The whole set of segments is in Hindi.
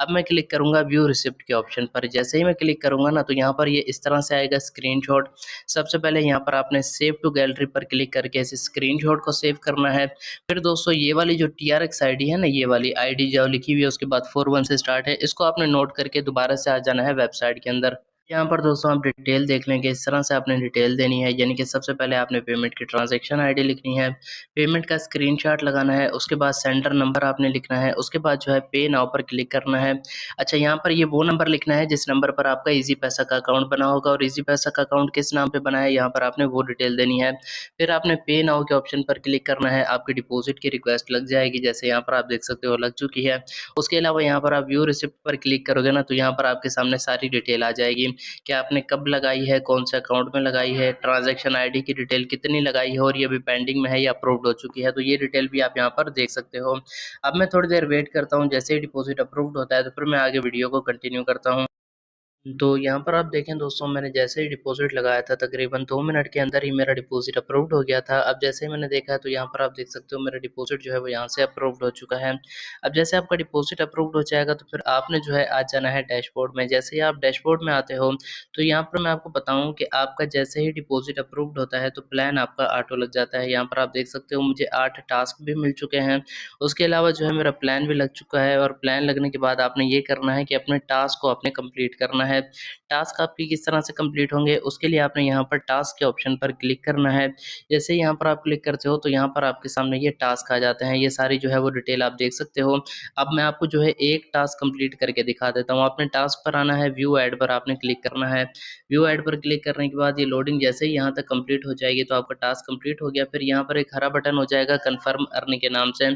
अब मैं क्लिक करूँगा व्यू रिसिप्ट के ऑप्शन पर। जैसे ही मैं क्लिक करूँगा ना, तो यहाँ पर ये इस तरह से आएगा स्क्रीनशॉट। सबसे पहले यहाँ पर आपने सेव टू गैलरी पर क्लिक करके इस स्क्रीनशॉट को सेव करना है। फिर दोस्तों ये वाली जो TRX आईडी है ना, ये वाली आईडी जो लिखी हुई है उसके बाद 41 से स्टार्ट है, इसको आपने नोट करके दोबारा से आ जाना है वेबसाइट के अंदर। यहाँ पर दोस्तों आप डिटेल देख लेंगे, इस तरह से आपने डिटेल देनी है, यानी कि सबसे पहले आपने पेमेंट की ट्रांजैक्शन आईडी लिखनी है, पेमेंट का स्क्रीनशॉट लगाना है, उसके बाद सेंडर नंबर आपने लिखना है, उसके बाद जो है पे नाउ पर क्लिक करना है। अच्छा, यहाँ पर ये वो नंबर लिखना है जिस नंबर पर आपका ईजी पैसा का अकाउंट बना होगा, और ईजी पैसा का अकाउंट किस नाम पे बना है यहाँ पर आपने वो डिटेल देनी है। फिर आपने पे नाउ के ऑप्शन पर क्लिक करना है, आपकी डिपॉजिट की रिक्वेस्ट लग जाएगी, जैसे यहाँ पर आप देख सकते हो लग चुकी है। उसके अलावा यहाँ पर आप व्यू रिसिप्ट पर क्लिक करोगे ना, तो यहाँ पर आपके सामने सारी डिटेल आ जाएगी कि आपने कब लगाई है, कौन से अकाउंट में लगाई है, ट्रांजैक्शन आईडी की डिटेल कितनी लगाई है, और ये अभी पेंडिंग में है या अप्रूव्ड हो चुकी है, तो ये डिटेल भी आप यहाँ पर देख सकते हो। अब मैं थोड़ी देर वेट करता हूँ, जैसे ही डिपॉजिट अप्रूव्ड होता है तो फिर मैं आगे वीडियो को कंटिन्यू करता हूँ। तो यहाँ पर आप देखें दोस्तों, मैंने जैसे ही डिपॉजिट लगाया था तकरीबन 2 मिनट के अंदर ही मेरा डिपॉजिट अप्रूव्ड हो गया था। अब जैसे ही मैंने देखा है तो यहाँ पर आप देख सकते हो मेरा डिपॉजिट जो है वो यहाँ से अप्रूव्ड हो चुका है। अब जैसे आपका डिपॉजिट अप्रूव्ड हो जाएगा तो फिर आपने जो है आ जाना है डैशबोर्ड में। जैसे ही आप डैशबोर्ड में आते हो तो यहाँ पर मैं आपको बताऊँ कि आपका जैसे ही डिपॉजिट अप्रूव्ड होता है तो प्लान आपका ऑटो लग जाता है। यहाँ पर आप देख सकते हो मुझे 8 टास्क भी मिल चुके हैं। उसके अलावा जो है मेरा प्लान भी लग चुका है, और प्लान लगने के बाद आपने ये करना है कि अपने टास्क को आपने कंप्लीट करना है। टास्क आपकी किस तरह से कंप्लीट होंगे, उसके लिए आपने यहाँ पर टास्क के ऑप्शन पर क्लिक करना है। जैसे ही यहाँ पर आप क्लिक करते हो तो यहाँ पर आपके सामने ये टास्क आ जाते हैं, ये सारी जो है वो डिटेल आप देख सकते हो। अब मैं आपको जो है एक टास्क कंप्लीट करके दिखा देता हूँ। आपने टास्क पर आना है, व्यू ऐड पर आपने क्लिक करना है। व्यू ऐड पर क्लिक करने के बाद ये लोडिंग जैसे ही यहाँ तक कंप्लीट हो जाएगी तो आपका टास्क कंप्लीट हो गया। फिर यहाँ पर एक हरा बटन हो जाएगा कन्फर्म अर्निंग के नाम से,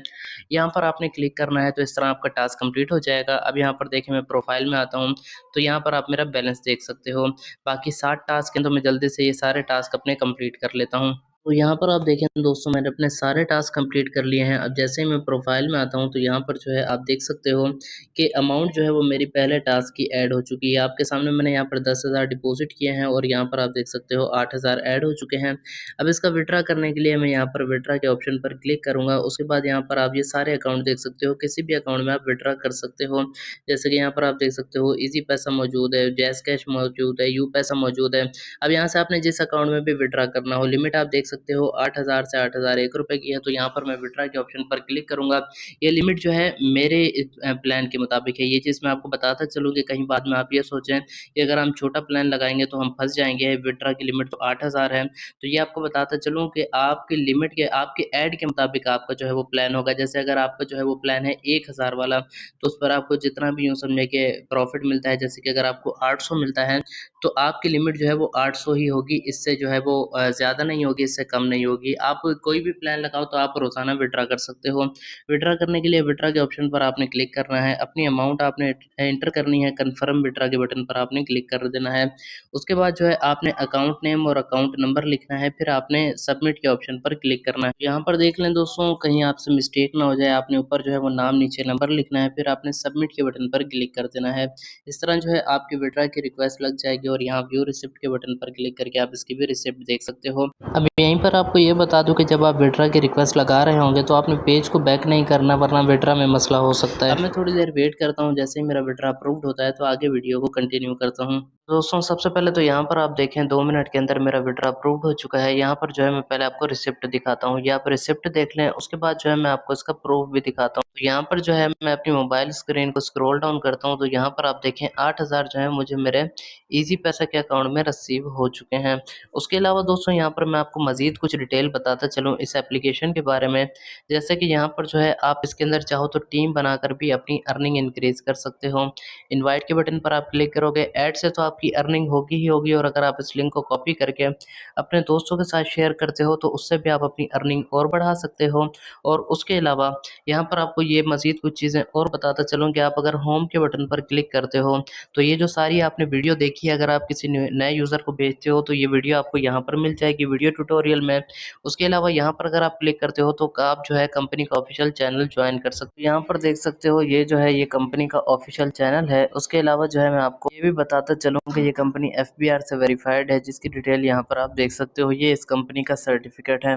यहाँ पर आपने क्लिक करना है, तो इस तरह आपका टास्क कंप्लीट हो जाएगा। अब यहाँ पर देखिए मैं प्रोफाइल में आता हूँ, तो यहाँ पर आप मेरा बैलेंस देख सकते हो। बाकी 60 टास्क हैं, तो मैं जल्दी से ये सारे टास्क अपने कंप्लीट कर लेता हूँ। तो यहाँ पर आप देखें दोस्तों, मैंने अपने सारे टास्क कंप्लीट कर लिए हैं। अब जैसे ही मैं प्रोफाइल में आता हूँ तो यहाँ पर जो है आप देख सकते हो कि अमाउंट जो है वो मेरी पहले टास्क की ऐड हो चुकी है। आपके सामने मैंने यहाँ पर 10,000 डिपॉजिट किए हैं, और यहाँ पर आप देख सकते हो 8,000 ऐड हो चुके हैं। अब इसका विड्रा करने के लिए मैं यहाँ पर विड्रा के ऑप्शन पर क्लिक करूँगा। उसके बाद यहाँ पर आप ये सारे अकाउंट देख सकते हो, किसी भी अकाउंट में आप विड्रा कर सकते हो। जैसे कि यहाँ पर आप देख सकते हो ईजी पैसा मौजूद है, जैज़ कैश मौजूद है, यू पैसा मौजूद है। अब यहाँ से आपने जिस अकाउंट में भी विड्रा करना हो, लिमिट आप देख सकते हो 8,000 से 8,001 रुपए की है, तो यहाँ पर मैं विड्रा के ऑप्शन पर क्लिक करूँगा। ये लिमिट जो है मेरे प्लान के मुताबिक है। ये चीज़ मैं आपको बताता चलूँ कि कहीं बाद में आप ये सोचें कि अगर हम छोटा प्लान लगाएँगे तो हम फँस जाएँगे, विड्रा की लिमिट तो 8,000 है। तो ये आपको बताता चलूँ कि आपकी लिमिट के, आपके ऐड के मुताबिक आपका जो है वो प्लान होगा। जैसे अगर आपका जो है वो प्लान है 1,000 वाला, तो उस पर आपको जितना भी यूँ समझें कि प्रॉफ़िट मिलता है, जैसे कि अगर आपको 800 मिलता है, तो आपकी लिमिट जो है वो 800 ही होगी, इससे जो है वो ज़्यादा नहीं होगी, इससे कम नहीं होगी। आप कोई भी प्लान लगाओ तो आप रोज़ाना विड्रा कर सकते हो। विड्रा करने के लिए विड्रा के ऑप्शन पर आपने क्लिक करना है, अपनी अमाउंट आपने एंटर करनी है, कन्फर्म विड्रा के बटन पर आपने क्लिक कर देना है। उसके बाद जो है आपने अकाउंट नेम और अकाउंट नंबर लिखना है, फिर आपने सबमिट के ऑप्शन पर क्लिक करना है। यहाँ पर देख लें दोस्तों, कहीं आपसे मिस्टेक ना हो जाए, आपने ऊपर जो है वो नाम, नीचे नंबर लिखना है, फिर आपने सबमिट के बटन पर क्लिक कर देना है। इस तरह जो है आपकी विड्रा की रिक्वेस्ट लग जाएगी, और यहाँ व्यू रिसिप्ट के बटन पर क्लिक करके आप इसकी भी रिसिप्ट देख सकते हो। अब यहीं पर आपको ये बता दूं कि जब आप विड्रा की रिक्वेस्ट लगा रहे होंगे तो आपने पेज को बैक नहीं करना, वरना विड्रा में मसला हो सकता है। अब मैं थोड़ी देर वेट करता हूँ, जैसे ही मेरा विड्रा अप्रूव्ड होता है तो आगे वीडियो को कंटिन्यू करता हूँ। दोस्तों सबसे पहले तो यहाँ पर आप देखें 2 मिनट के अंदर मेरा विड्रा अप्रूव्ड हो चुका है। यहाँ पर जो है मैं पहले आपको रिसिप्ट दिखाता हूँ, यहाँ पर रिसिप्ट देख लें, उसके बाद जो है मैं आपको इसका प्रूफ भी दिखाता हूँ। तो यहाँ पर जो है मैं अपनी मोबाइल स्क्रीन को स्क्रॉल डाउन करता हूँ, तो यहाँ पर आप देखें 8,000 जो है मुझे मेरे ईजी पैसा के अकाउंट में रिसीव हो चुके हैं। उसके अलावा दोस्तों यहाँ पर मैं आपको मज़ीद कुछ डिटेल बताता चलूँ इस एप्लीकेशन के बारे में। जैसे कि यहाँ पर जो है आप इसके अंदर चाहो तो टीम बनाकर भी अपनी अर्निंग इंक्रीज़ कर सकते हो। इनवाइट के बटन पर आप क्लिक करोगे, ऐड से तो आपकी अर्निंग होगी ही होगी, और अगर आप इस लिंक को कॉपी करके अपने दोस्तों के साथ शेयर करते हो तो उससे भी आप अपनी अर्निंग और बढ़ा सकते हो। और उसके अलावा यहाँ पर आपको ये मज़ीद कुछ चीज़ें और बताता चलूँ कि आप अगर होम के बटन पर क्लिक करते हो तो ये जो सारी आपने वीडियो देखी है, अगर आप किसी नए यूज़र को भेजते हो तो ये वीडियो आपको यहाँ पर मिल जाएगी वीडियो ट्यूटोरियल में। उसके अलावा यहाँ पर अगर आप क्लिक करते हो तो आप जो है कंपनी का ऑफिशियल चैनल ज्वाइन कर सकते हो। यहाँ पर देख सकते हो ये जो है ये कंपनी का ऑफिशियल चैनल है। उसके अलावा जो है मैं आपको ये भी बताता चलूँ कि ये कंपनी FBR से वेरीफाइड है, जिसकी डिटेल यहाँ पर आप देख सकते हो। ये इस कंपनी का सर्टिफिकेट है।